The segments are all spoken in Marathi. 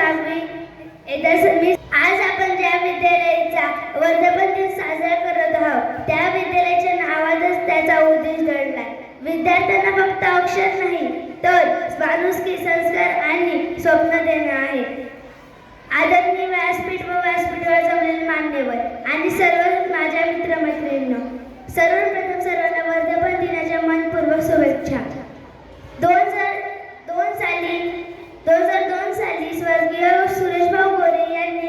आज आपण ज्या विद्यालयाचा वर्धापन दिन साजरा करत आहोत त्या विद्यालयाच्या नावातच त्याचा उद्देश दडलाय. विद्यार्थ्यांना फक्त अक्षर नाही तर माणुसकी, संस्कार आणि स्वप्न देणं आहे. आदरणीय व्यासपीठ व व्यासपीठावर जमलेले मान्यवर आणि सर्व माझ्या मित्रमैत्रिणींनो, सर्वप्रथम सर्वांना वर्धापन दिनाच्या मनपूर्वक शुभेच्छा. 2002 साली स्वर्गीय सुरेशभाऊ गोरे यांनी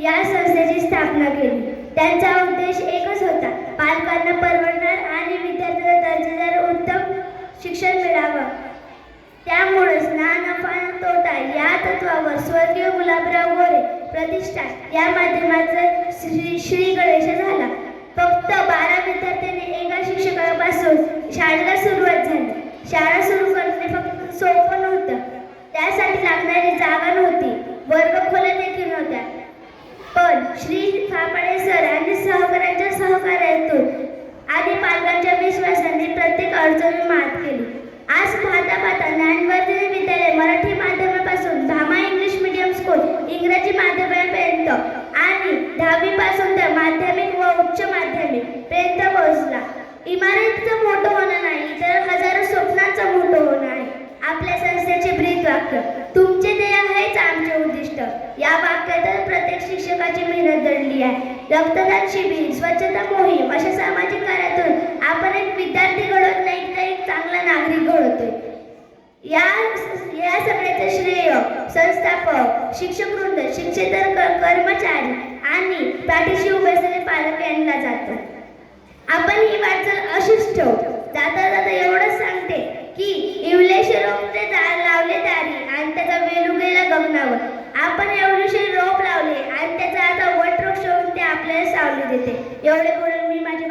या संस्थेची स्थापना केली. त्यांचा उद्देश एकच होता, पालकांना परवडणार आणि विद्यार्थ्यांना दर्जेदार उत्तम शिक्षण मिळावं. त्यामुळेच ना नफा ना तोटा या तत्वावर स्वर्गीय गुलाबराव गोरे प्रतिष्ठान या माध्यमाचा श्री गणेश झाला. फक्त 12 विद्यार्थ्यांनी एका शिक्षकापासून शाळेला सुरुवात झाली. शाळा सुरू करणे फक्त सोपं नव्हतं. त्यासाठी लागणारी जागा नव्हती, वर्गखोल्या देखील नव्हत्या. पण श्री फापाडे सर आणि सहकाऱ्यांच्या सहकार्यातून आणि पालकांच्या विश्वासाने प्रत्येक अडचणी मात केली. आज पाहता ज्ञानवर्धिनी विद्यालय मराठी माध्यमापासून धामा इंग्लिश मीडियम स्कूल इंग्रजी माध्यमापर्यंत आणि 10वी पासून तर माध्यमिक व उच्च माध्यमिक पर्यंत पोहोचला. इमारतीचं मोठं होणं नाही तर हजारो स्वप्नांचं मोठं होणं आहे आपल्या संस्थेचे ब्रीद वाक्य. तुमचे ध्येय हेच आमचे उद्दिष्ट. या वाक्यात प्रत्येक शिक्षकाची मेहनत दडली आहे. रक्तदान शिबिर, स्वच्छता मोहीम अशा सामाजिक कार्यातून आपण एक विद्यार्थी घडवत नाही तर एक चांगला नागरिक घडवतोय. या सगळ्याचे श्रेय संस्थापक, शिक्षकवृंद, शिक्षकेतर कर्मचारी आणि पाठीशी उभे असलेले पालक यांना जातो. आपण ही वाटचाल अशीच ठेवू. जाता जाता एवढंच सांगते की इवलेशे रोप ते लावले दारी आणि त्याचा वेलू गेला गगनावर. आपण एवढेशे रोप लावले आणि त्याचा आता वटवृक्ष होऊन ते आपल्याला सावली देते. एवढे बोलून मी माझी